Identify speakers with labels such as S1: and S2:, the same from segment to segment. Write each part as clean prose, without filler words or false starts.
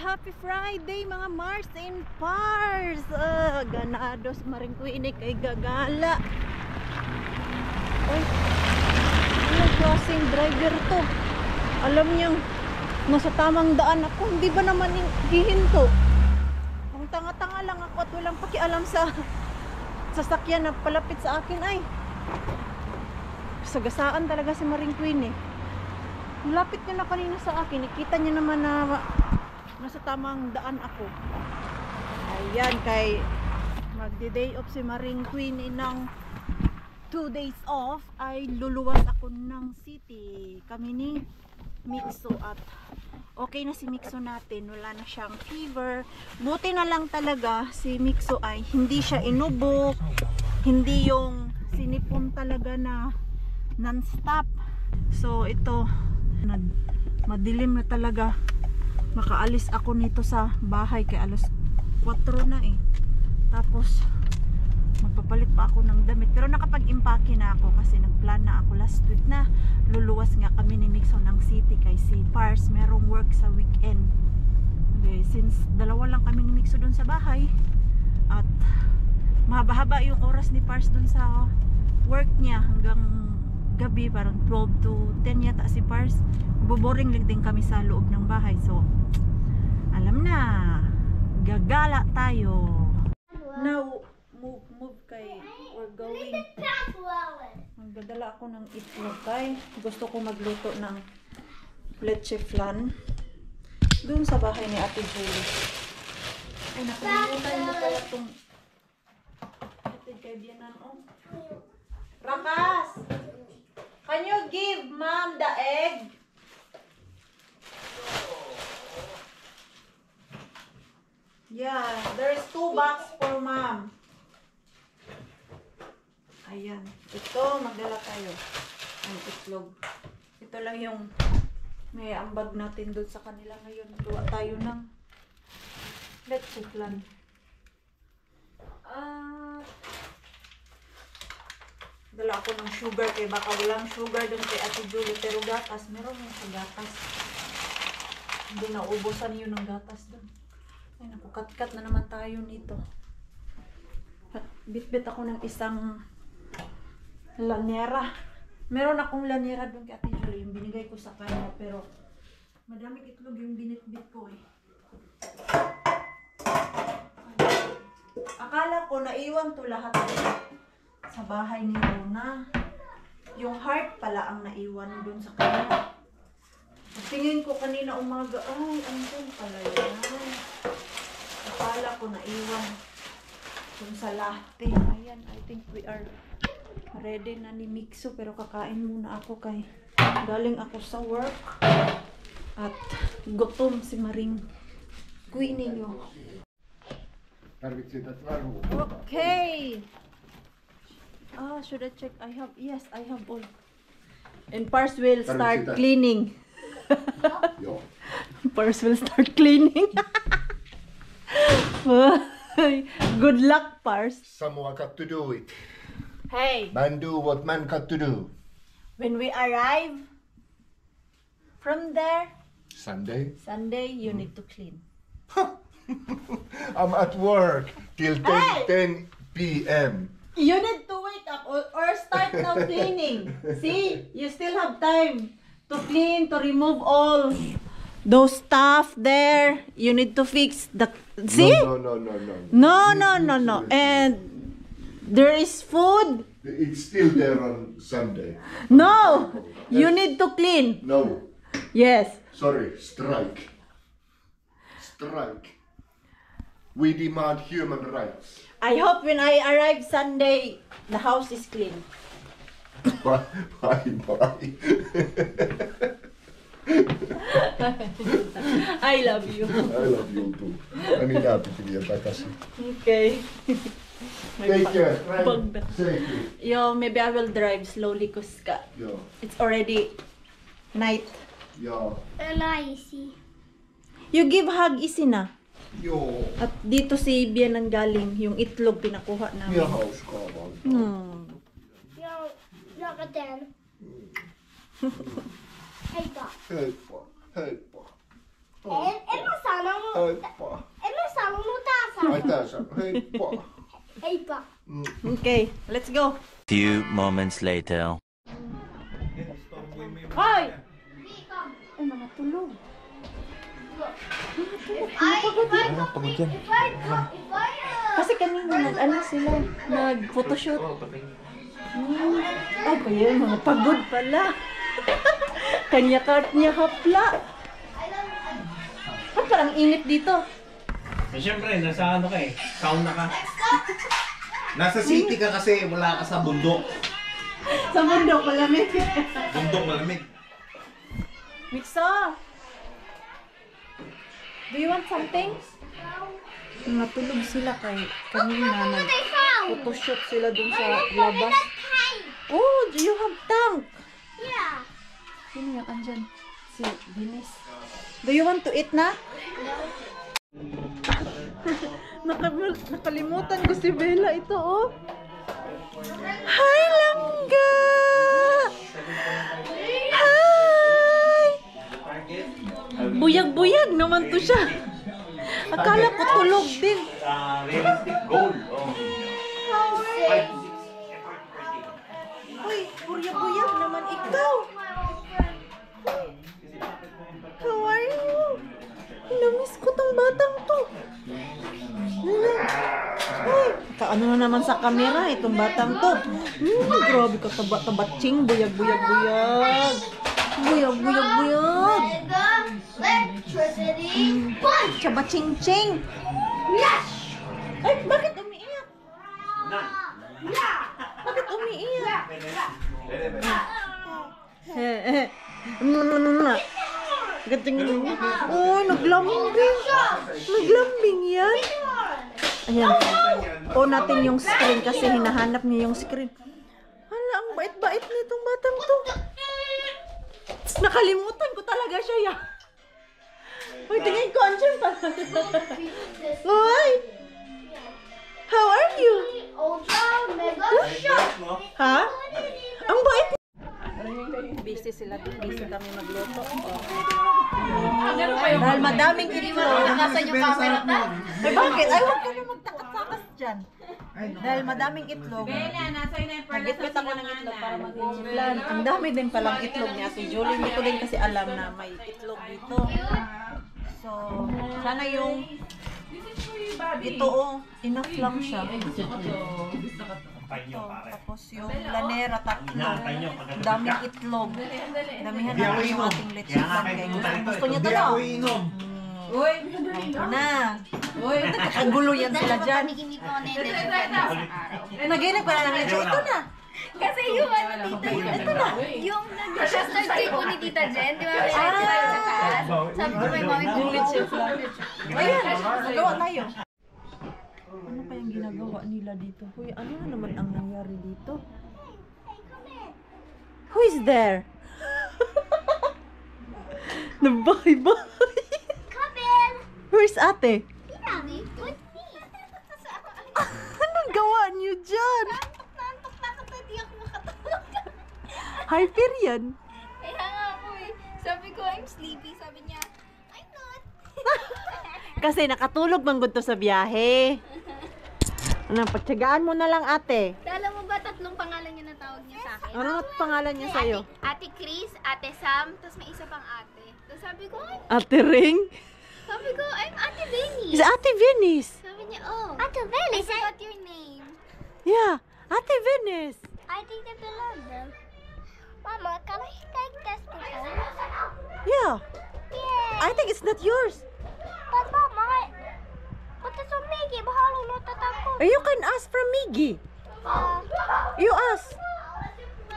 S1: Happy Friday mga Mars and Pars! Ganados maringkuinig kay gagala. Ay, ano klaseng driver to? Alam niyang nasa tamang daan ako, hindi ba naman hihinto? Ang tanga-tanga lang ako at walang pakialam sa sasakyan na palapit sa akin. Ay, sagasaan talaga si Maringkuin eh. Malapit niya na kanina sa akin, nakita niya naman na nasa tamang daan ako. Ayan, kay magdi-day off si Maringkuin ng 2 days off ay luluwas ako ng city. Kami ni Mixo at okay na si Mixo natin, wala na siyang fever. Buti na lang talaga si Mixo ay hindi siya inubo, hindi yung sinipon talaga na non-stop. So ito, madilim na talaga. Makaalis ako nito sa bahay kay alas 4 na eh. Tapos magpapalit pa ako ng damit, pero nakapag-impake na ako kasi nagplan na ako last week na luluwas nga kami ni Mixo ng city kay si Pars merong work sa weekend. Okay, since dalawa lang kami ni Mixo doon sa bahay at mahaba-haba yung oras ni Pars doon sa work niya hanggang gabi, parang 12 to 10 yata si Pars. Boboring lang din kami sa loob ng bahay. So alam na, gagala tayo. Now move kay we're going. Magdadala ako ng itlog kay gusto ko magluto ng leche flan doon sa bahay ni Ate Julie. Ay, nakalimutan mo pala itong hatid kay Bianan. Oh, Rakas, can you give mom the egg? Yeah, there's 2 box for mom. Ayan, ito magdala tayo ng itlog. Ito lang yung may ambag natin doon sa kanila ngayon. Gawa tayo ng leche flan. Dala ako ng sugar kay baka walang sugar doon kay Ate Julie, pero gatas, meron yung sa gatas. Hindi na ubusan yun ng gatas doon. Ay naku, kat-kat na naman tayo nito. At bit-bit ako ng isang lanyera. Meron akong lanyera doon kay Ate Julie, yung binigay ko sa kanya, pero madaming itlog yung binit-bit ko eh. Akala ko naiwan to lahat sa bahay ni Rona. Yung heart pala ang naiwan doon sa kanya. Tingin ko kanina umaga, ay, andun pala yan. Akala ko naiwan doon sa latte. Ayan, I think we are ready na ni Mixo, pero kakain muna ako kay galing ako sa work at gutom si Maringkuin ninyo. Okay. Should I check? Yes, I have all. And Pars will start cleaning. Pars will start cleaning. Good luck, Pars.
S2: Someone got to do it.
S1: Hey.
S2: Man do what man got to do.
S1: When we arrive from there,
S2: Sunday,
S1: you need to clean.
S2: I'm at work till 10 p.m.
S1: You need to wake up or start now cleaning. See, you still have time to clean, to remove all those stuff there. You need to fix the. See? No. And there is food.
S2: It's still there on Sunday.
S1: No, you need to clean.
S2: No.
S1: Yes.
S2: Sorry, strike. We demand human rights.
S1: I hope when I arrive Sunday, the house is clean.
S2: Bye.
S1: I love you.
S2: I love you too. Minä piti vielä takaisin.
S1: Okay.
S2: Take care. Drive safely.
S1: Yo, maybe I will drive slowly because it's already night.
S2: Joo.
S1: You give hug isi na.
S2: Joo.
S1: At dito si Bian ang galing, yung itlog pinakuha namin.
S2: Ihan hauskaa vaan.
S1: Hmm.
S3: Joo, Rakatan. Heippa.
S2: Heippa. Heippa.
S3: En mä sanonut.
S2: Heippa.
S3: En mä sanonut tässä.
S2: Ai tässä. Heippa.
S3: Heippa.
S1: Okay, let's go.
S4: Few moments later.
S1: Hoy! Ay, mga tulog. Kasi kanina nag-ano sila, nag-photoshoot. Ay, pa yun, mga pagod pala. Kanya-kanya hapla. Ba't parang init dito?
S5: Eh, syempre, nasa ano ka eh, sauna ka.
S6: Nasa city ka kasi, wala ka sa bundok.
S1: Sa mundo, malamig.
S6: Bundok malamig.
S1: Miksa! Do you want something? Natulog sila kay kanina. Nag-photoshoot sila dun sa labas. Oh, do you have tank?
S3: Yeah.
S1: Sino yung andyan? Si Dennis. Do you want to eat na? Nakalimutan ko si Bella. Ito, oh. Hi, Langga! Hi! Buyag-buyag naman to siya. Akala ko tulog din.
S5: Realistic goal. Oh. 5 to 6 effort per day.
S1: Uy, buyag-buyag naman ikaw. How are you? Namiss ko tong batang to. Uy, kaano na naman sa camera itong batang to. Grabe ka taba-tabatsing, buyag-buyag-buyag. Buyag-buyag-buyag.
S3: Electricity. Punch.
S1: Chaba-ching-ching.
S3: Yes.
S1: Ay, bakit umiiyak?
S5: None.
S1: Bakit umiiyak? Gating. Oh, naglambing. Naglambing yan. Ayan. O natin yung screen kasi hinahanap niya yung screen. Hala, ang bait-bait nitong batang to. Nakalimutan ko talaga siya ya. Uy, tingin ko, andyan pa. Uy! How are you?
S3: Ultra mega shot.
S1: Ha? Ang bait. Busy sila. Busy kami magluto. Dahil madaming itlog.
S3: Nakasan yung camera ta?
S1: Ay, bakit? Ay, huwag ka na magtakas-takas dyan. Dahil madaming itlog. Nagitbit ako ng itlog para mag-itlog. Ang dami din palang itlog ni Ate Julie. Hindi ko din kasi alam na may itlog dito. So, sana yung ito, oh, enough lang siya.
S5: Tayo nyo, pare.
S1: Tapos yung lanera, tatlo.
S5: Inaantay nyo pag
S1: Daming itlog. Damihan natin yung ating lechon pancake. Gusto niyo to,
S6: Hindi
S1: no?
S6: ako iinom.
S1: Ito na. Nakagulo yan sila dyan. Naginip ka na ng lechon. Ito na.
S3: Kasi yung ano tita,
S1: Ito na.
S3: yung nag-sister trip ko ni Tita Jen, di ba? May tayo sa taas. Sabi ko may mami
S1: Yung lechon flan. Ayan, magawa tayo. Ano kayang ginagawa nila dito? Huy, ano na naman ang nangyari dito? Who is there? Nabahay-bahay.
S3: Come in!
S1: Where's ate?
S3: Yeah, with me.
S1: Anong gawa niyo dyan?
S3: Nantok na kasi di ako makatulog.
S1: Hyperion.
S3: Kaya nga po eh. Sabi ko, I'm sleepy. Sabi niya, I'm not.
S1: Kasi nakatulog manggod to sa biyahe. Ano, pagtsagaan mo na lang ate.
S3: Alam mo ba, 3 pangalan niya na tawag niya sa akin?
S1: Ano pangalan niya sa'yo?
S3: Ate Chris, Ate Sam, tapos may isa pang ate. Tapos sabi ko,
S1: Ate Ring?
S3: I'm Ate Benny.
S1: Is Ate Venice?
S3: Sabi niya, oh. Ate Venice? I forgot your name.
S1: Yeah, Ate Venice.
S3: I think they belong them. Mama, can I take this photo?
S1: Yeah,
S3: Yeah.
S1: I think it's not yours.
S3: But Mama, but it's on Mickey. Bahalo na tatako.
S1: You can ask from Miggy. You ask.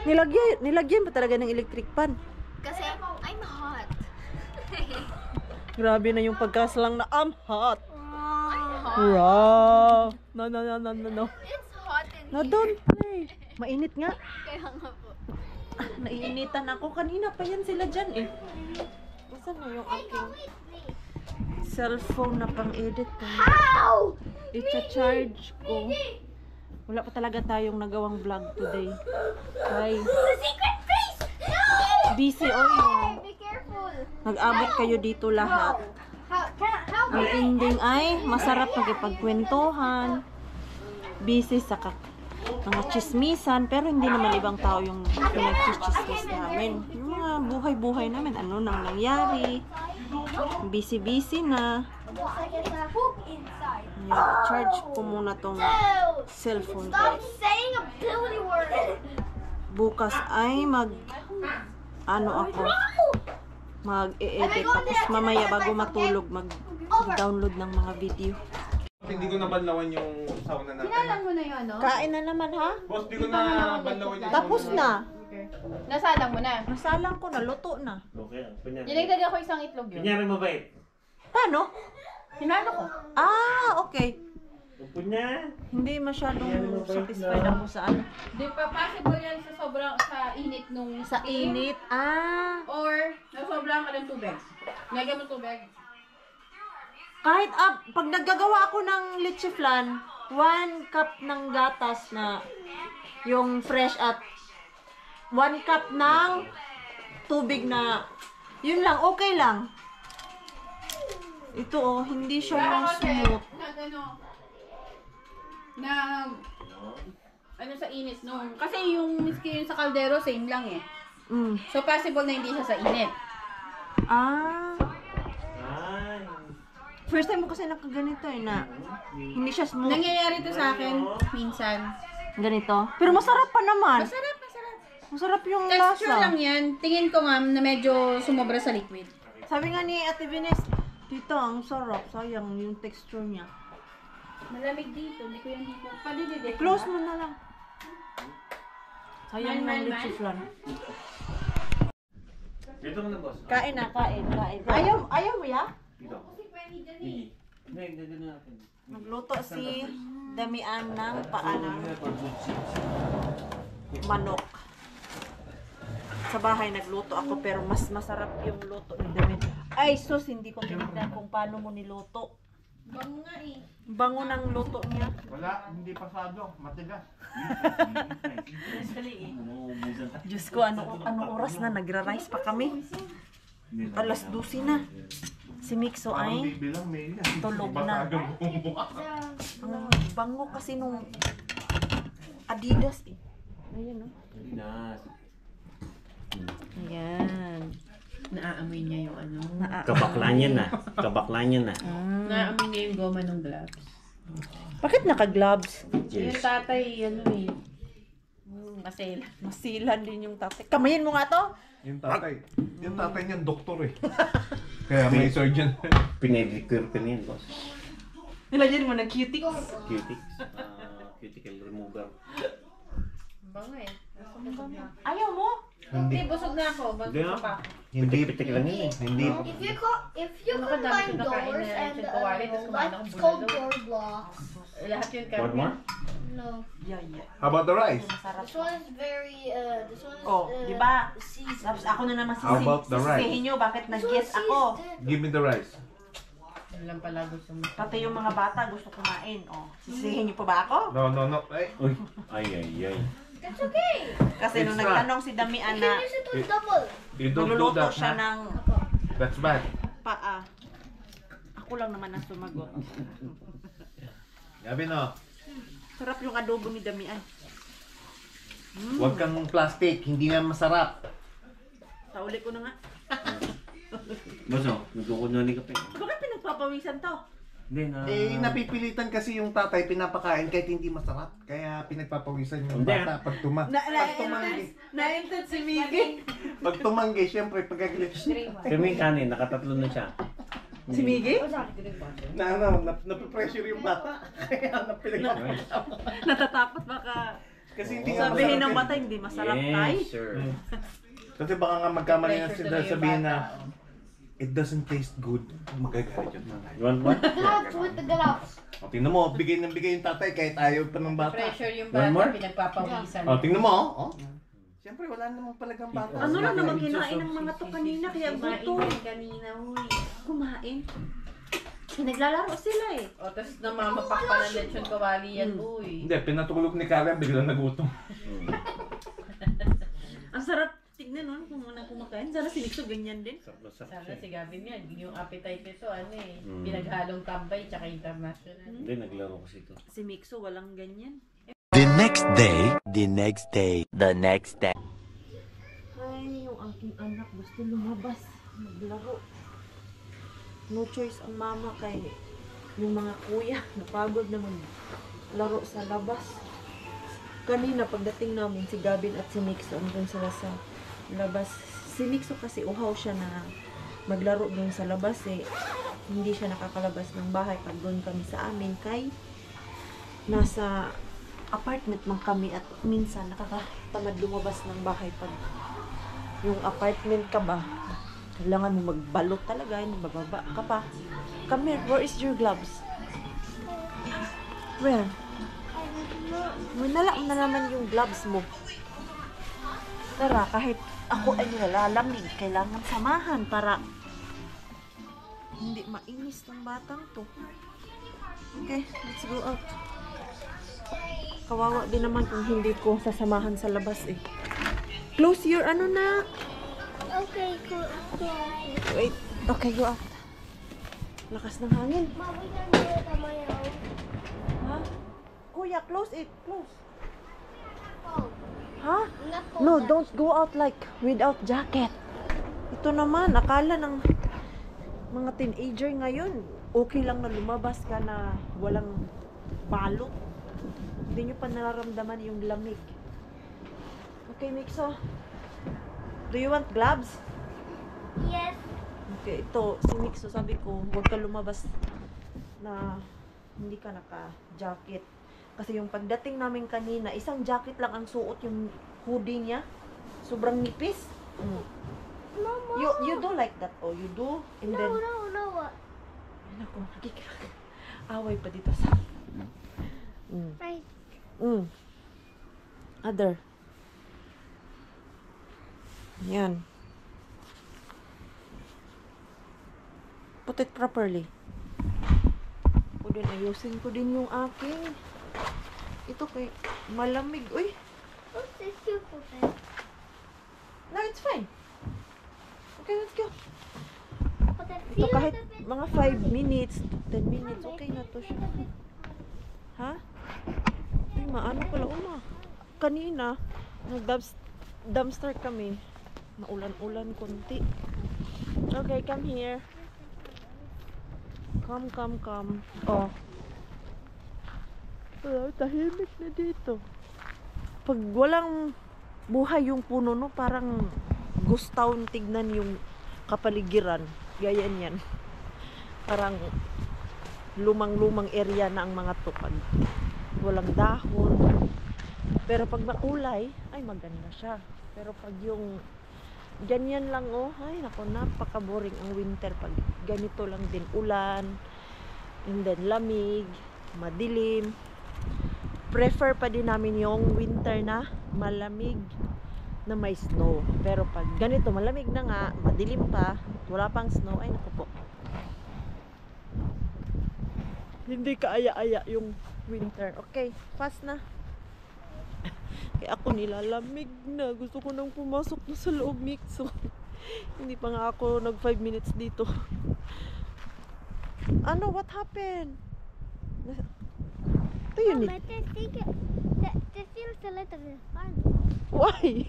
S1: Nilagyan pa talaga ng electric pan.
S3: Kasi I'm hot.
S1: Grabe na yung pagkaslang na I'm hot.
S3: I'm hot.
S1: Wow. No.
S3: It's hot in
S1: No,
S3: here.
S1: don't play. Mainit nga.
S3: Kaya nga po.
S1: Naiinitan ako. Kanina pa yan sila dyan eh. Saan na yung aking cellphone na pang-edit ko?
S3: Ow!
S1: I-charge ko. Wala pa talaga tayong nagawang vlog today. Ay,
S3: The secret place! No!
S1: busy yun.
S3: Be careful.
S1: Nag-abot kayo dito lahat.
S3: How
S1: Ang ending ay masarap magipagkwentuhan. Busy sa mga chismisan, pero hindi naman ibang tao yung pinag-chismis namin. Yung mga buhay-buhay namin, ano nang nangyari. Busy-busy na.
S3: poop inside.
S1: Ayan, charge ko muna tong cellphone
S3: Stop
S1: guys.
S3: saying ability word.
S1: Bukas ay mag-e-edit, tapos mamaya bago matulog mag-download ng mga video.
S6: Hindi ko nabanlawan yung sauna natin.
S3: Sinalang mo na yun, no?
S1: Kain na naman ha?
S6: Boss, di ko nabanlawan yung
S1: Tapos na.
S3: Nasalang mo na.
S1: Nasalang ko na, luto na.
S5: Okay. Kunyari.
S3: Dinagdag ako isang itlog yun.
S5: Kunyari mabait.
S1: Paano?
S3: Hinalo ko.
S1: Okay.
S5: Upo niya.
S1: Hindi masyadong satisfied ako sa ano.
S7: Di pa possible yan sa sobrang sa init nung
S1: Sa init.
S7: or nasobrahan ka ng tubig. Lagyan mo tubig.
S1: Kahit pag naggagawa ako ng leche flan, 1 cup ng gatas na yung fresh at 1 cup ng tubig na yun lang, okay lang. Ito hindi siya yung smooth.
S7: Ano sa init nung kasi yung miski yun sa kaldero same lang eh. So possible na hindi siya sa init.
S5: Ay.
S1: First time mo kasi nakaganito na hindi siya smooth.
S7: Nangyayari to sa akin minsan.
S1: Ganito. Pero masarap pa naman.
S7: Masarap.
S1: Masarap yung
S7: Texture
S1: lasa.
S7: lang yan. Tingin ko nga na medyo sumobra sa liquid.
S1: Sabi nga ni Ate Venus, dito ang sarap. Sayang yung texture niya.
S7: Malamig dito. Hindi ko yan dito. Palidid.
S1: Close mo na lang. Sayang
S7: Man.
S1: ng leche flan.
S5: Dito ka na, boss.
S1: Kain na, kain. Ayaw mo ya?
S5: Dito. Hindi. Hindi natin.
S1: Nagluto si Damian ng paa ng manok. Sa bahay nagluto ako pero mas masarap yung luto ni Damian. Ay sus, hindi ko tinignan kung paano mo niluto.
S7: Bango nga eh.
S1: Bango ng luto niya.
S6: Wala, hindi pasado. Matigas.
S1: Diyos ko, ano oras na? Nagra-rice pa kami. Alas 12 na. Si Mixo ay
S6: bilang may
S1: tulog na. Ang bango kasi nung Adidas eh. Ayan oh.
S5: Pinas.
S1: Ayan.
S7: Naaamoy niya yung ano.
S5: Kabakla niya na. Kabakla niya na.
S7: Naaamoy niya yung goma ng gloves.
S1: Bakit naka-gloves?
S7: Yung tatay, ano eh. Masela.
S1: Masilan din yung tatay. Kamayin mo nga to.
S6: Yung tatay niyan doktor eh. Kaya may surgeon.
S5: Pinedicure ka niyan, boss.
S1: Nilagyan mo ng cutics.
S5: Cutics. Cuticle remover.
S7: Bango eh.
S1: Ayaw mo?
S7: Hindi, busog na ako.
S5: Hindi
S7: Busog
S5: ah.
S7: pa.
S5: Pitik-pitik lang yun eh.
S6: Hindi.
S3: If you
S7: Nakadami
S3: combine
S7: ko nakain
S3: doors
S7: na
S3: and
S7: ancient kawali, tapos kumain akong
S3: it's called
S7: bulalo.
S3: door blocks.
S7: Lahat yun
S5: What more?
S3: No,
S1: Yeah.
S6: How about the rice?
S1: Masarap.
S3: this one is very. This one is.
S1: Oh, di ba?
S3: seasoned.
S1: Tapos ako na naman
S6: How about the rice?
S1: sisihin nyo bakit nag-guess ako.
S6: Give me the rice.
S7: Yun lang pala gusto mo.
S1: Pati yung mga bata gusto kumain. Oh, sisihin nyo pa ba ako?
S6: No. Ay,
S5: Uy. Ay.
S3: That's okay.
S1: Kasi nung
S6: Extra.
S1: nagtanong si Damian
S3: You
S1: na
S3: can use it to double.
S6: you don't do
S1: niluluto
S6: that,
S1: siya
S6: ha?
S1: ng
S6: That's bad.
S1: paa. Ako lang naman ang sumagot.
S6: Sabi no,
S1: Sarap yung adobo ni Damian.
S6: huwag kang plastic, hindi nga masarap.
S1: Sauli ko na nga.
S5: Boss, oh. Nagkukununin ka pa eh.
S1: Bakit pinagpapawisan to?
S5: Hindi na.
S6: Napipilitan kasi yung tatay pinapakain kahit hindi masarap. Kaya pinagpapawisan yung
S5: Hindi,
S6: bata pag tumanggi.
S1: Na-intent si Miggy.
S6: Pag tumanggi, syempre pagkagalit.
S5: Pero may kanin, nakatatlo na siya.
S1: Si Miggy?
S6: Napipressure yung bata. Kaya pinagpapawisan.
S1: Natatakot baka
S6: Kasi hindi nga
S1: sabihin ng
S6: masarap
S1: mata hindi masarap tay.
S5: Yes, sir.
S6: Kasi baka nga magkamali na
S7: Pressure
S6: sila
S7: tuloy yung
S6: sabihin
S7: bata.
S6: na it doesn't taste good. Magagalit yun.
S5: You want what?
S3: Gloves with the gloves.
S6: O, tingnan mo, bigay ng bigay yung tatay kahit ayaw pa ng bata.
S7: Pressure yung
S5: One more?
S7: bata, pinagpapawisan.
S6: O, tingnan mo, oh. Siyempre, wala namang palagang bata.
S1: Ano lang naman kinain ng mga to kanina kaya
S7: Kumain
S1: gutom.
S7: yan kanina, huy.
S1: Kumain. Kasi naglalaro sila eh.
S7: O, tapos namamapak pa ng lechon kawali yan, uy.
S5: Hindi, pinatulog ni Karen, biglang nagutom.
S1: Ang sarap tignan nun kung muna kumakain. Sana si Nixo ganyan din.
S7: Sana si Gavin yan, yung appetite nito, ano eh, pinaghalong tambay tsaka international.
S5: Hindi, naglaro kasi ito.
S1: Si Mixo walang ganyan.
S4: The next day, the next day, the next day.
S1: Ay, yung aking anak gusto lumabas, maglaro. No choice ang mama kay yung mga kuya napagod na maglaro sa labas. Kanina pagdating namin si Gavin at si Nixo andun sila sa labas. Si Nixo kasi uhaw siya na maglaro dun sa labas eh. Hindi siya nakakalabas ng bahay pag doon kami sa amin kay nasa apartment man kami at minsan nakakatamad lumabas ng bahay pag yung apartment ka ba, kailangan mo magbalot talaga, bababa ka pa. Come here, where is your gloves? Where? Manala na naman yung gloves mo. Tara, kahit ako ay nalalamig, kailangan samahan para hindi mainis ng batang to. Okay, let's go out. Kawawa din naman kung hindi ko sasamahan sa labas eh. Close your ano na.
S3: Okay, cool.
S1: Wait. Okay, go out. Lakas ng hangin.
S3: Mom, we can do it on my own.
S1: Ha? Kuya, close it. Close.
S3: Oh,
S1: Ha?
S3: not
S1: No, don't go out like without jacket. Ito naman, akala ng mga teenager ngayon, okay lang na lumabas ka na walang balot. Hindi nyo pa nararamdaman yung lamig. Okay, Mixo. Do you want gloves?
S3: Yes.
S1: Okay, ito, si Mixo, sabi ko, huwag ka lumabas na hindi ka naka-jacket. Kasi yung pagdating namin kanina, isang jacket lang ang suot yung hoodie niya. Sobrang nipis.
S3: Mama.
S1: You do like that, oh, you do. And then,
S3: No, what?
S1: ay naku, away pa dito sa...
S3: Right.
S1: Other. Yan. Put it properly. O din, ayusin ko din yung aking. Ito kay malamig. Uy,
S3: What's this super thing?
S1: no, it's fine. Okay, let's go.
S3: But it
S1: Ito
S3: feels
S1: kahit
S3: a bit...
S1: mga 5 minutes, 10 minutes, okay na to siya. Ha? Ay, maano pala, uma. Kanina, nag-dumpster kami. Maulan-ulan konti. Okay, come here. Come. Oh. Tahimik na dito. Pag walang buhay yung puno, no, parang ghost town tignan yung kapaligiran. Gayan yan. Parang lumang-lumang area na ang mga tupad. Walang dahon. Pero pag makulay, ay maganda siya. Pero pag yung ganyan lang, oh, ay nako, napaka-boring ang winter pag ganito lang din, ulan, and then lamig, madilim. Prefer pa din namin yung winter na malamig na may snow. Pero pag ganito, malamig na nga, madilim pa, wala pang snow, ay nako po. Hindi kaaya-aya yung winter. Okay, fast na. Kaya ako nilalamig na. Gusto ko nang pumasok na sa loob, Mixo. Hindi pa nga ako nag 5 minutes dito. Ano? What happened? Ito yun eh.
S3: But I think this feels a little bit fun.
S1: Why?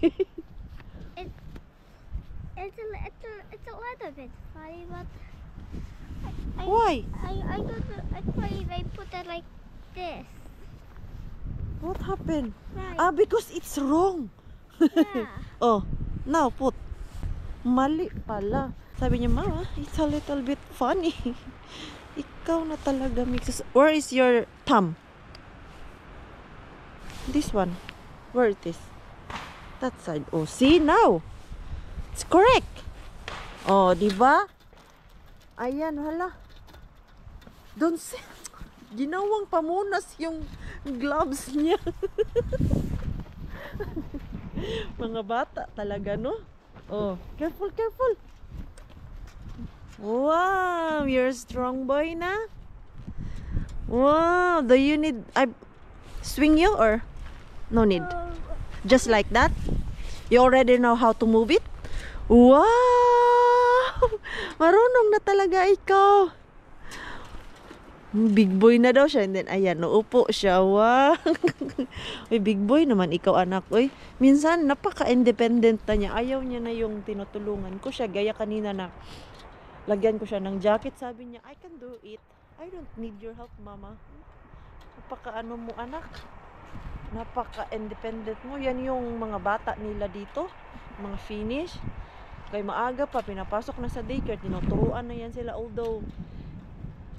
S3: It's a little bit funny, but
S1: Why?
S3: I thought if I put it like this.
S1: What happened?
S3: Right.
S1: Because it's wrong.
S3: Yeah.
S1: Oh, now put. Mali pala. Sabi niya, Mama, it's a little bit funny. Ikaw na talaga, Mixo. Where is your thumb? This one. Where it is? That side. Oh, see now. It's correct. Oh, di ba? Ayan, hala. Don't say. Ginawang pamunas yung gloves niya. Mga bata talaga, no? Oh, careful. Wow, you're a strong boy na. Wow, do you need I swing you or no need? Just like that? You already know how to move it? Wow! Marunong na talaga ikaw. Big boy na daw siya. And then, ayan, naupo siya. Wow! Uy, big boy naman ikaw, anak. Uy, minsan, napaka-independent na niya. Ayaw niya na yung tinutulungan ko siya. Gaya kanina na, lagyan ko siya ng jacket. Sabi niya, I can do it. I don't need your help, mama. Napaka-ano mo, anak. Napaka-independent mo. Yan yung mga bata nila dito. Mga Finnish. Kaya maaga pa, pinapasok na sa daycare. Tinuturuan na yan sila. Although,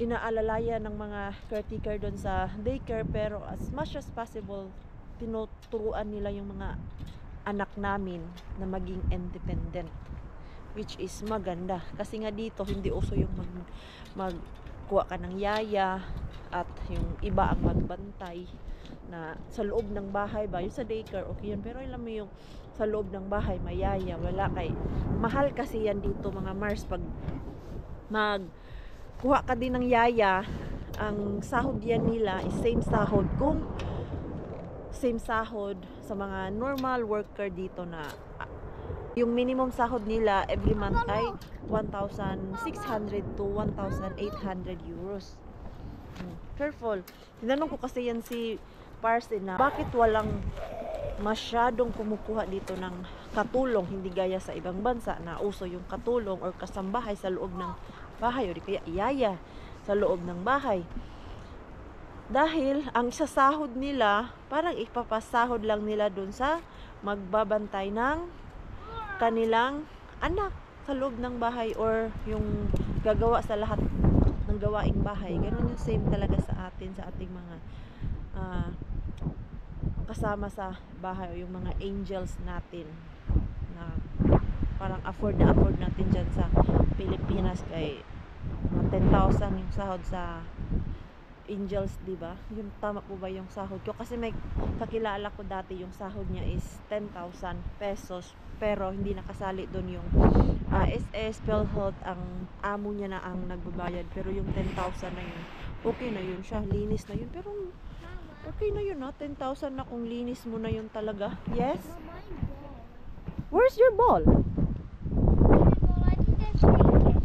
S1: inaalalayan ng mga caretaker doon sa daycare, pero as much as possible tinuturuan nila yung mga anak namin na maging independent, which is maganda kasi nga dito hindi uso yung magkuha ka ng yaya at yung iba ang magbantay na sa loob ng bahay ba, yung sa daycare okay yun, pero alam mo yung sa loob ng bahay may yaya, wala kay mahal kasi yan dito mga Mars pag kuha ka din ng yaya, ang sahod yan nila is same sahod sa mga normal worker dito na yung minimum sahod nila every month ay 1,600 to 1,800 euros. Careful. Tinanong ko kasi yan si Parsi na bakit walang masyadong kumukuha dito ng katulong, hindi gaya sa ibang bansa na uso yung katulong or kasambahay sa loob ng bahay o di kaya iyaya sa loob ng bahay. Dahil ang sasahod nila, parang ipapasahod lang nila dun sa magbabantay ng kanilang anak sa loob ng bahay or yung gagawa sa lahat ng gawaing bahay. Ganun yung same talaga sa atin, sa ating mga kasama sa bahay o yung mga angels natin na parang afford natin dyan sa Pilipinas kay 10,000 yung sahod sa angels, di ba? Yung tama po ba yung sahod ko? Kasi may kakilala ko dati yung sahod niya is 10,000 pesos pero hindi nakasali doon yung SS, PhilHealth, ang amo niya na ang nagbabayad, pero yung 10,000 na yun okay na yun siya, linis na yun, pero okay na yun 10,000 na kung linis mo na yun talaga. Yes? Where's your ball?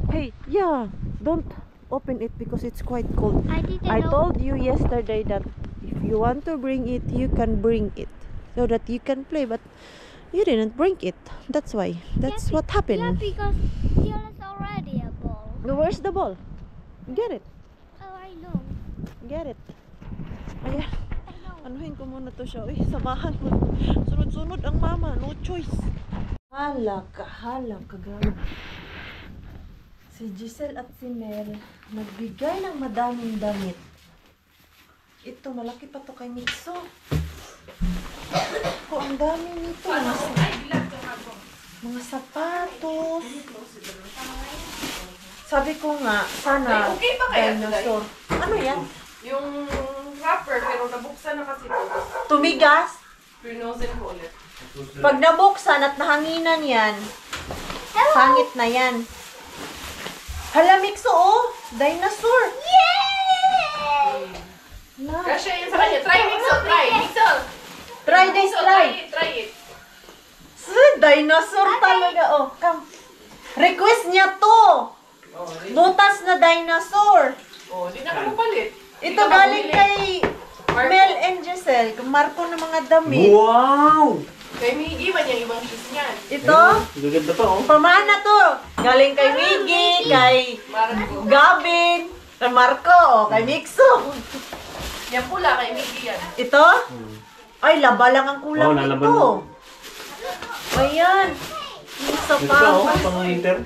S1: Hey, yeah, don't open it because it's quite cold. I told you yesterday that if you want to bring it, you can bring it so that you can play, but you didn't bring it. That's why. That's what happened.
S3: Yeah, because here is already a ball.
S1: Where's the ball? Get it.
S3: Oh, I know.
S1: Get it. Ayan. Anuhin ko muna to siya. Uy, samahan mo. Sunod-sunod ang mama. No choice. Hala ka grabe. Si Giselle at si Mel nagbigay ng madaming damit. Ito, malaki pa to kay Mitso. Ang dami nito. Mga sapatos. Sabi ko nga, sana
S8: okay ba kaya
S1: dinosaur. Ano yan?
S8: Yung wrapper, pero nabuksan na kasi ito.
S1: Tumigas?
S8: Pinosin ko ulit.
S1: Pag nabuksan at nahanginan yan, sangit na yan. Hala, Mixo, oh! Dinosaur! Yay! Na.
S8: Kasi yun sa kanya. Try, Mixel, try. Mixel!
S1: Try this, try!
S8: Try it.
S1: Dinosaur talaga, oh. Come. Request niya to! Butas na dinosaur!
S8: Oh, di na ka mapalit.
S1: Ito galing kay Mel and Giselle. Marco ng mga damit.
S6: Wow!
S8: Kay Miggy man yung ibang shoes niyan.
S1: Ito?
S6: Gaganda pa, oh.
S1: Pamana to. Galing kay Miggy, kay
S8: Marco.
S1: Gavin, kay Marco, o kay Mixo.
S8: Yan pula kay Miggy yan.
S1: Ito? Ay, laba lang ang kulang
S6: lalaban
S1: nito.
S6: mo.
S1: Ayan. Isa
S6: Ito
S1: pa.
S6: pa, oh. Pang winter.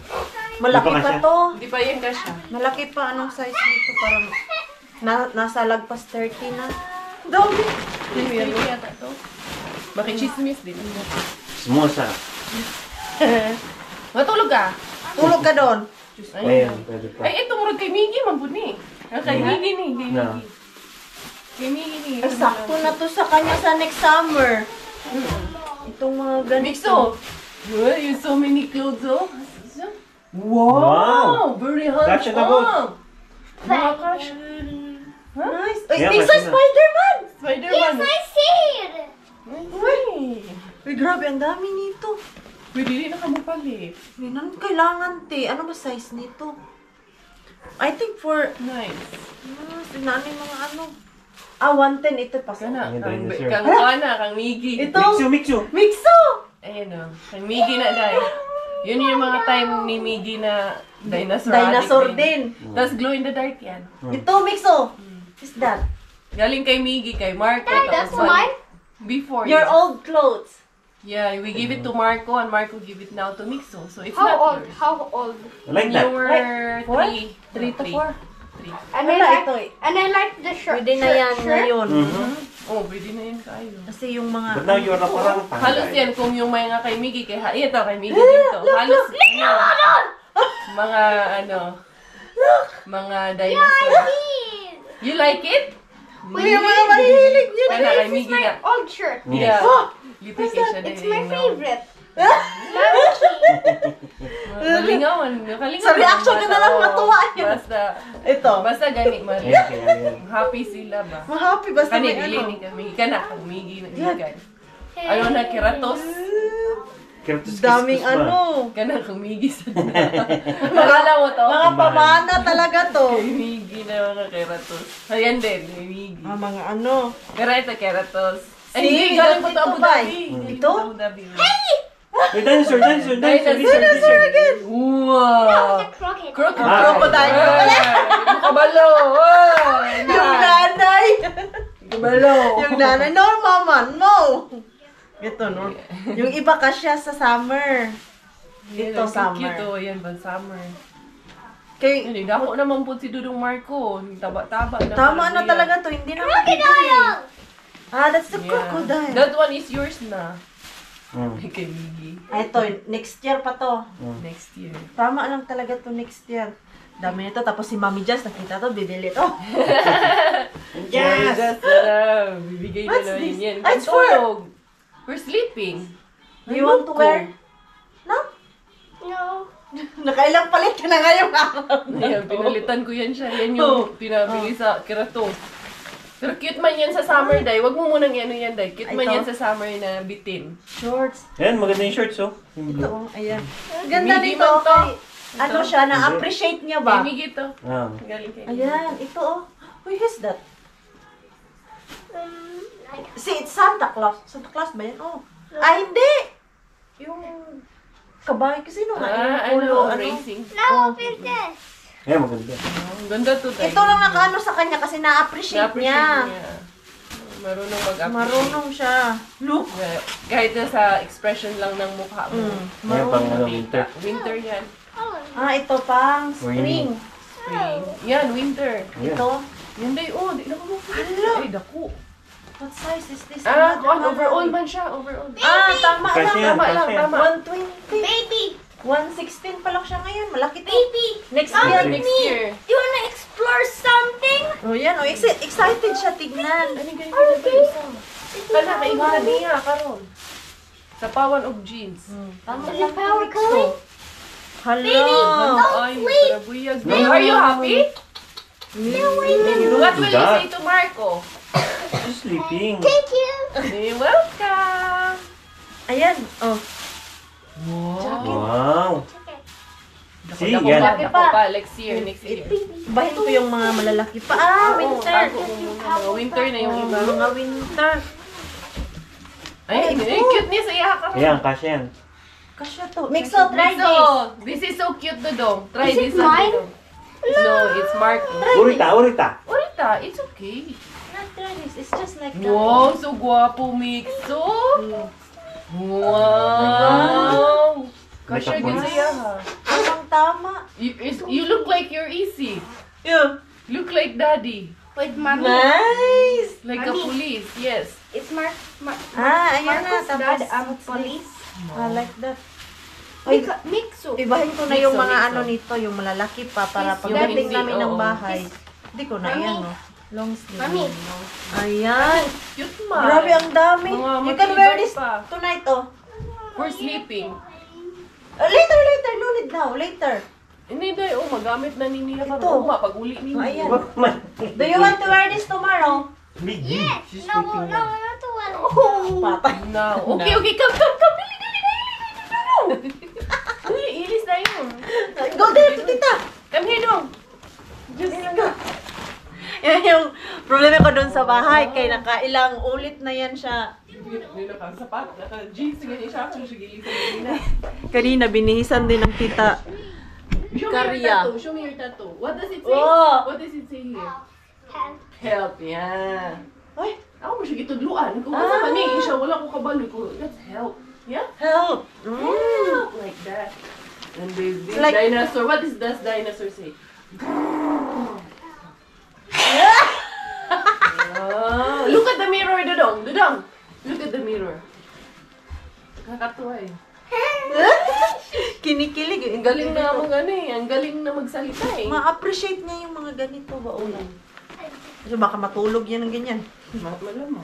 S1: Malaki
S6: Hindi pa
S1: pa
S6: kasya.
S1: to.
S8: Hindi pa yan kasya.
S1: Malaki pa. Anong size nito? Parang nasa lagpas 30 na. Dami.
S8: Hindi yan yata to. Bakit chismis din?
S6: Smosa.
S8: Matulog ka?
S1: Tulog ka doon.
S6: Ayan, pwede pa.
S8: Ay, ito murag kay Miggy, mabuni. Kay Miggy ni, kay
S6: Na.
S8: Miggy. Kay Miggy ni.
S1: Ay, sakto na to sa kanya sa next summer. Itong mga ganito.
S8: Mixo! Well, you so many clothes, oh. Wow! Very
S5: Gotcha na, boss.
S8: handsome! Nakakash.
S1: Nice. Uy,
S5: Yeah,
S1: Mixo,
S5: kasi na.
S1: Spider-Man!
S8: Spider-Man.
S1: Uy, grabe, ang dami nito.
S8: Pwede rin nakamupalit.
S1: Minan, kailangan, te. Ano ba size nito? I think for...
S8: Nice.
S1: Sinanin mga ano. 110 ito pa.
S8: Kana,
S5: Ang
S8: kang
S5: dinosaur.
S8: kang Miggy.
S1: Ito.
S5: Mixu.
S1: Mixo!
S8: Ayan o. Kang Miggy na dahil. Yun yung mga time ni Miggy na dinosaur.
S1: Dinosaur
S8: addict
S1: din.
S8: Tapos glow in the dark yan.
S1: Ito, Mixo. Is that?
S8: Galing kay Miggy, kay Marco.
S3: That's
S8: tapos
S3: mine?
S8: Before.
S1: Your
S8: yes.
S1: old clothes.
S8: Yeah, we give it to Marco and Marco give it now to Mixo. So it's
S3: How
S8: not
S3: old?
S8: yours.
S3: How old?
S5: I like
S8: When you
S5: that.
S8: were
S1: Four?
S8: 3.
S1: 3 to 4.
S8: 3.
S3: And
S1: Wala,
S3: I like,
S1: ito eh.
S3: and I like the shirt.
S1: Pwede na yan ngayon.
S8: Oh, pwede na yun kayo.
S1: Kasi yung mga...
S5: But now you're na parang
S8: Halos yan kung yung mga kay Miggy, ito kay Miggy dito. Halos mga mga dinosaur. You like it?
S1: Uy, yung mga mahilig yun.
S8: Kana kay
S3: This is
S8: Miggy
S3: my
S8: na.
S3: old shirt.
S8: Yeah.
S1: Oh,
S8: Lipik siya
S3: It's
S8: din.
S3: my favorite.
S8: Kalingawan.
S1: Sa reaction ka na lang matuwa yun. Ito.
S8: Basta gani man.
S5: Ayan, kaya yan.
S8: Happy sila ba?
S1: Ma-happy basta
S8: Kani
S1: may
S8: dili
S1: ano.
S8: ni kami. Kana kang Miggy na gikan. Ano na keratos?
S5: Keratos
S1: Daming
S5: Christmas ba?
S1: ano.
S8: Kana kang Miggy sa. Akala mo to?
S1: Mga pamana talaga to.
S8: Kay Miggy na mga keratos. Ayan din, kay Miggy.
S1: Mga ano.
S8: Pero ito keratos. Ay,
S1: See,
S8: hindi, galing po to
S1: ito
S8: Abu
S1: ba?
S8: Dhabi. Galing
S1: Ito?
S8: po to Abu Dhabi.
S5: Wait, dinosaur.
S8: Dinosaur again. Wow.
S3: Crooked.
S8: Crooked.
S1: Crocodile.
S8: Kabalo.
S1: Yung nanay.
S8: Kabalo.
S1: Yung nanay. No, mama. No. Ito, no. Yung iba kasya sa summer. Ito, summer.
S8: Cute oh. Yan ba, summer.
S1: Kay,
S8: Hindi, dako naman po si Dudong Marco. Taba-taba.
S1: tama na talaga to. Hindi na makikita. That's the crocodile.
S8: That one is yours na.
S5: Hmm.
S8: Kay Miggy.
S1: Ito, next year pa to.
S8: Next year.
S1: Tama lang talaga to next year. Dami nito. Tapos si Mami Jazz, nakita to, bibili to.
S8: Yes! Bibigay na
S1: What's
S8: naman
S1: this?
S8: yan.
S1: Ah, it's for-
S8: Tulog. We're sleeping.
S1: You want to wear? No?
S3: No.
S1: Nakailang palit ka na ngayong araw.
S8: Ayan, pinalitan ko yan siya. Yan yung pinabili sa keratos. Pero cute man yan sa summer, Day. Wag mo munang ano yan, Day. Cute man
S1: Ito?
S8: yan sa summer na bitin.
S1: Shorts.
S5: Ayan, maganda yung shorts, oh. Yung
S1: Ito,
S5: blue.
S1: ayan. Ganda
S8: Midi
S1: nito.
S8: man to.
S1: Kay, ano siya, na-appreciate niya ba?
S8: Kay Miggy to.
S5: Ah.
S8: Galing kay
S1: Ayan, ito oh. Who is that? See, it's Santa Claus. Santa Claus ba yan? Oh. Hindi! Yung kabay kasi no.
S8: ano, racing.
S3: No, princess.
S5: Ayan, maganda.
S8: Ang ganda to, Day.
S1: Ito lang nakaano sa kanya kasi na-appreciate niya.
S8: Marunong mag-appreciate.
S1: Marunong siya. Look.
S8: Kahit na sa expression lang ng mukha mo.
S5: Ayan, pang ano, winter.
S8: Winter yan.
S1: Ito pang spring.
S8: Spring. Yan, winter.
S5: Ayan.
S1: Ito.
S8: Yan, Day. Oh, di na ko
S1: Hala.
S8: Ay, daku.
S1: What size is this?
S8: Overall man siya. Overall.
S1: Tama
S5: Kasi
S1: lang.
S5: yan,
S8: Tama lang,
S5: kasi yan.
S8: tama.
S1: 120.
S3: Baby.
S1: 116 pa lang siya ngayon. Malaki to.
S3: Baby.
S1: Next
S3: Come
S1: year.
S3: with
S8: Next
S3: me.
S8: year.
S3: Do you wanna explore something?
S1: Oh, yan. Oh, excited siya tignan.
S8: Ano yung ganito na ba isa? Kana, kaiba na niya, karon. Sa pawan of jeans.
S1: Tama
S3: Is
S1: lang.
S3: it power going?
S1: Hala.
S8: Ay, para buyag. Are you happy? What will you say to Marco?
S5: She's sleeping.
S3: Thank you.
S8: You're welcome.
S1: Ayan. Oh.
S5: Wow. See,
S8: Ako
S5: yan.
S8: pa, next year.
S1: Bahin ko yung mga malalaki pa. Winter.
S8: Bago ko muna. Mga winter na yung iba.
S1: Mga winter.
S8: Ay, cute niya sa iya ka.
S5: Ayan, kasi yan.
S1: Kasya to. Mixo, try this.
S8: So, this is so cute, Dodong. Try
S3: Is
S8: this
S3: it
S8: on
S3: mine?
S8: Dodong. No, it's Marco.
S5: Urita.
S8: Orita, it's okay.
S1: Not try this. It's just like that.
S8: Wow, so guwapo, Mixo. Wow. Kasya
S5: Makeup
S8: yun
S5: mo.
S8: sa iya, ha.
S1: Tama.
S8: You look like you're easy.
S1: Yeah.
S8: Look like daddy.
S3: With mommy.
S1: Nice.
S8: Like a police, yes.
S3: It's
S1: Ayan na.
S3: Marco's dad,
S1: Tapos,
S3: police.
S1: like that. Ay,
S3: Mixo.
S1: ibahin ko na yung
S8: Mixo,
S1: mga
S8: mixo.
S1: ano nito, yung malalaki pa, para
S3: Yes,
S1: pagdating
S8: yung
S1: namin
S8: hindi,
S1: ng
S8: oo.
S1: bahay. Hindi ko na
S3: Mami.
S1: yan, no? Long sleeve.
S3: Mami.
S1: Ayan.
S8: Cute man.
S1: Grabe, ang dami.
S8: Mga
S1: You can wear
S8: matibay
S1: this
S8: pa.
S1: tonight, oh.
S8: For sleeping.
S1: Later, no. solid now, later.
S8: Hindi, day. Oh, magamit na niniya ka.
S1: Ito.
S8: Oo, mapag-uli ninyo.
S1: Ayan. Do you want to wear this tomorrow?
S3: Yes. No, no, not the one.
S1: Patay.
S8: No. Okay, okay. Come. Dali. Uy, ilis na yun.
S1: Go there, tita.
S8: Come here, dong. Just go.
S1: Yan yung problema ko doon sa bahay. Kaya nakailang ulit na yan siya.
S8: Hindi nakasapat. Naka-jeans. Ganyan siya. Actually, siya gilis na.
S1: Kanina, binihisan din ng tita.
S8: Show me your tattoo. What does it say?
S1: Oh.
S8: What does it say here?
S3: Help.
S8: Help, yeah.
S1: Ay,
S8: Ako mo siya gitudluan. Kung kasama niya, siya wala ko kabalo ko. That's help. Yeah?
S1: help.
S8: Help. Like that. And this
S1: Like-
S8: dinosaur. What does dinosaur say? Oh, look at the mirror, Dudong. Look at the mirror. Nakakatuwa eh.
S1: Kinikilig.
S8: Ang galing na ang galing na magsalita eh.
S1: Ma-appreciate niya yung mga ganito ba ulan. Kasi baka matulog yan ng ganyan.
S8: Malamang.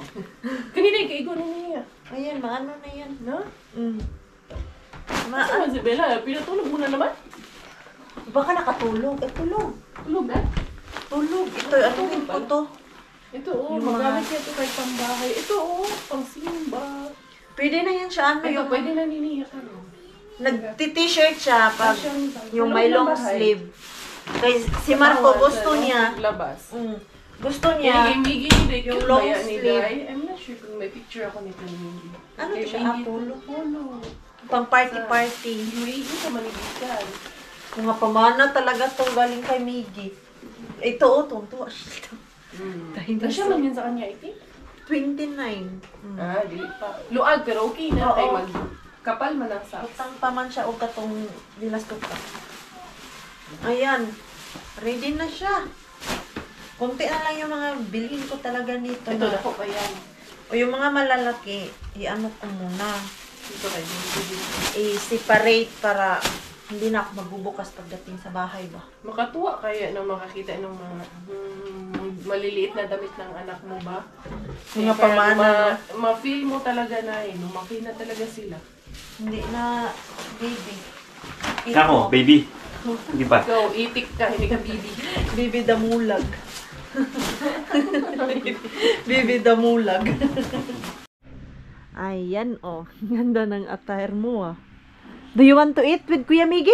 S8: Kanina yung kaigo na niya.
S1: Ayan, maano na yan.
S8: No?
S1: Ma
S8: Saan si Bella? Pinatulog mo na naman?
S1: baka nakatulog. Tulog.
S8: Tulog na?
S1: Tulog. Ito, ano yung to?
S8: Ito oh,
S1: Yung mga-
S8: magamit niya ito kahit pambahay. Ito oh, pang simba.
S1: Pwede na yan siya. Ano
S8: Ito,
S1: yung
S8: pwede na niniyak ka no?
S1: nag-t-shirt siya pag yung may long sleeve. Kay si Marco gusto niya.
S8: Labas.
S1: Gusto
S8: Kaya
S1: niya.
S8: Miggy ni
S1: yung
S8: yung
S1: long
S8: long ni
S1: sleeve.
S8: Dai. I'm not sure kung may picture ako nito ni Miggy.
S1: Ano
S8: Kay
S1: to siya?
S8: Miggy
S1: Apollo?
S8: to. Polo.
S1: Pang party-party.
S8: Miggy sa Manibigan.
S1: Mga pamana talaga to galing kay Miggy. Ito oh, tuntua siya.
S8: Nasya man yun sa kanya, I think.
S1: 29.
S8: Ah, di pa. Luag, pero okay na.
S1: Oo.
S8: Kay mag kapal man ang sa.
S1: Utang pa man siya o katong dinastok pa. Ayan. Ready na siya. Konti na lang yung mga bilhin ko talaga nito.
S8: Ito,
S1: na.
S8: dako pa yan.
S1: O yung mga malalaki, i-ano ko muna.
S8: Ito kay Miggy.
S1: I-separate para hindi na ako magbubukas pagdating sa bahay ba.
S8: Makatuwa kaya nung makakita ng mga maliliit na damit ng anak mo ba?
S1: Mga
S8: Kaya parang
S1: pamana.
S8: Ma-feel mo talaga na lumaki na talaga sila.
S1: Hindi na baby.
S5: Kako, baby. Hindi pa.
S8: Go, itik ka, hindi ka bibi.
S1: Baby damulag. Baby damulag. Ayan oh. Ganda ng attire mo ah. Do you want to eat with Kuya Miggy?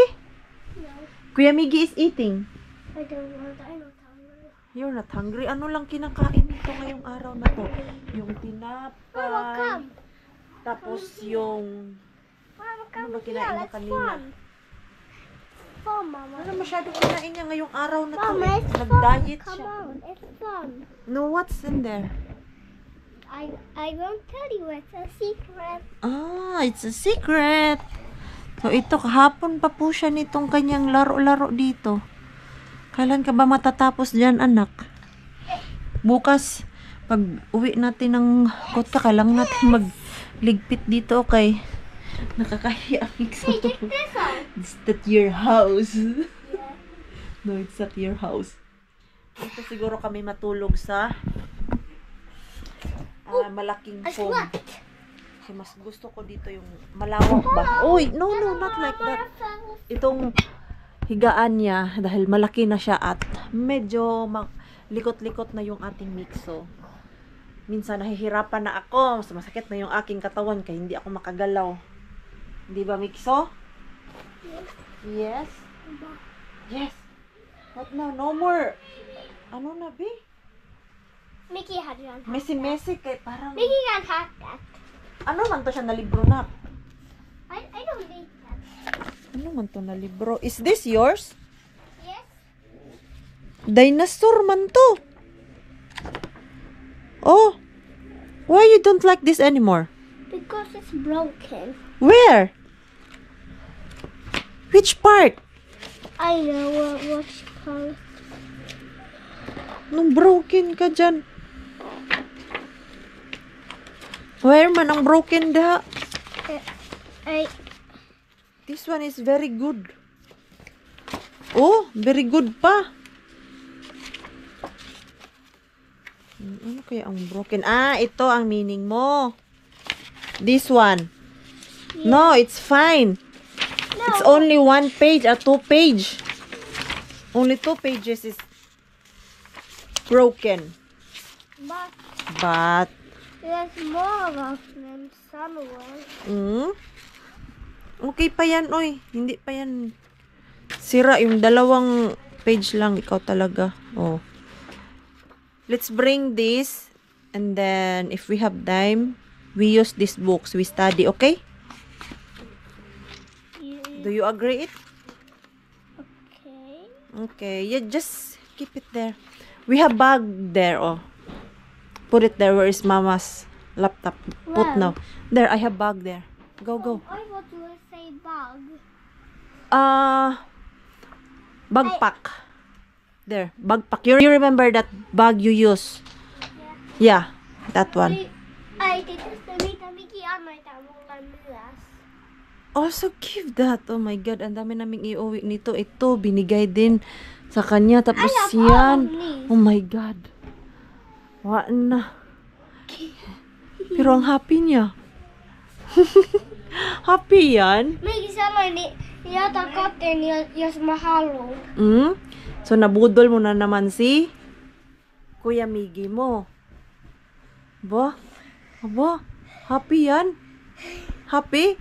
S3: No,
S1: Kuya Miggy is eating.
S3: I don't want. I'm not hungry.
S1: You're not hungry? Ano lang kinakain nito ngayong araw na to? Yung
S3: Mama,
S1: tinapay.
S3: come.
S1: Tapos yung...
S3: Mama,
S1: Ano
S3: come
S1: ba
S3: here.
S1: kinain mo
S3: Let's
S1: kanina?
S3: fun. Fun, Mama.
S1: Ano masyado kinain niya ngayong araw na to
S3: Mama,
S1: eh.
S3: it's fun.
S1: Nag-diet
S3: Come
S1: siya.
S3: on, it's fun.
S1: No, what's in there?
S3: I won't tell you. It's a secret.
S1: Ah, it's a secret. So ito, kahapon pa po siya nitong kanyang laro-laro dito. Kailan ka ba matatapos dyan, anak? Bukas, pag uwi natin ng kotka, kailangan natin magligpit dito, okay? Nakakahiya.
S3: Hey, check this out.
S1: Is that your house? No, it's not your house. Ito siguro kami matulog sa malaking
S3: I
S1: foam.
S3: slept.
S1: Kasi mas gusto ko dito yung malawak ba? Uy, no, not like that. Itong higaan niya, dahil malaki na siya at medyo likot-likot na yung ating mixo. Minsan nahihirapan na ako, mas masakit na yung aking katawan kaya hindi ako makagalaw. Di ba, mixo? Yes? Yes. What now? No more. Ano na, be?
S3: Mickey had to unpack
S1: Messy-messy kay parang...
S3: Mickey can unpack that.
S1: Ano man to siya na libro na?
S3: I don't need that.
S1: Ano man to na libro? Is this yours?
S3: Yes?
S1: Dinosaur man to. Oh. Why you don't like this anymore?
S3: Because it's broken.
S1: Where? Which part?
S3: I know what's called.
S1: Nung broken ka dyan. Where man ang broken da? This one is very good. Oh, very good pa. Ano kaya ang broken? Ah, ito ang meaning mo. This one. No, it's fine.
S3: No,
S1: It's only 1 page, 2 page. Only 2 pages is broken. But
S3: There's more of them somewhere.
S1: okay pa yan, oy. Hindi pa yan sira. Yung 2 page lang. Ikaw talaga. Oh. Let's bring this. And then, if we have time, we use these books. We study, okay? Do you agree it?
S3: Okay.
S1: Okay. Yeah, just keep it there. We have bag there, oh. Put it there. Where is Mama's laptop? Put now. There, I have bag there. Go, go.
S3: I want to say bag.
S1: Bagpack. There, bagpack. You remember that bag you use? Yeah, that one.
S3: Ai, tästä mitä Miki annoita mulle myös.
S1: Also, give that. Oh my God, ang dami naming iuwi nito. Ito, binigay din sa kanya. Tapos yan. Oh my God. Wa na. Pero ang happy niya. Happy yan.
S3: Miki sanoi, niin jätä kotiin, jos mä haluan.
S1: So, nabudol mo na naman si Kuya Miggy mo. Aba, happy yan. Happy?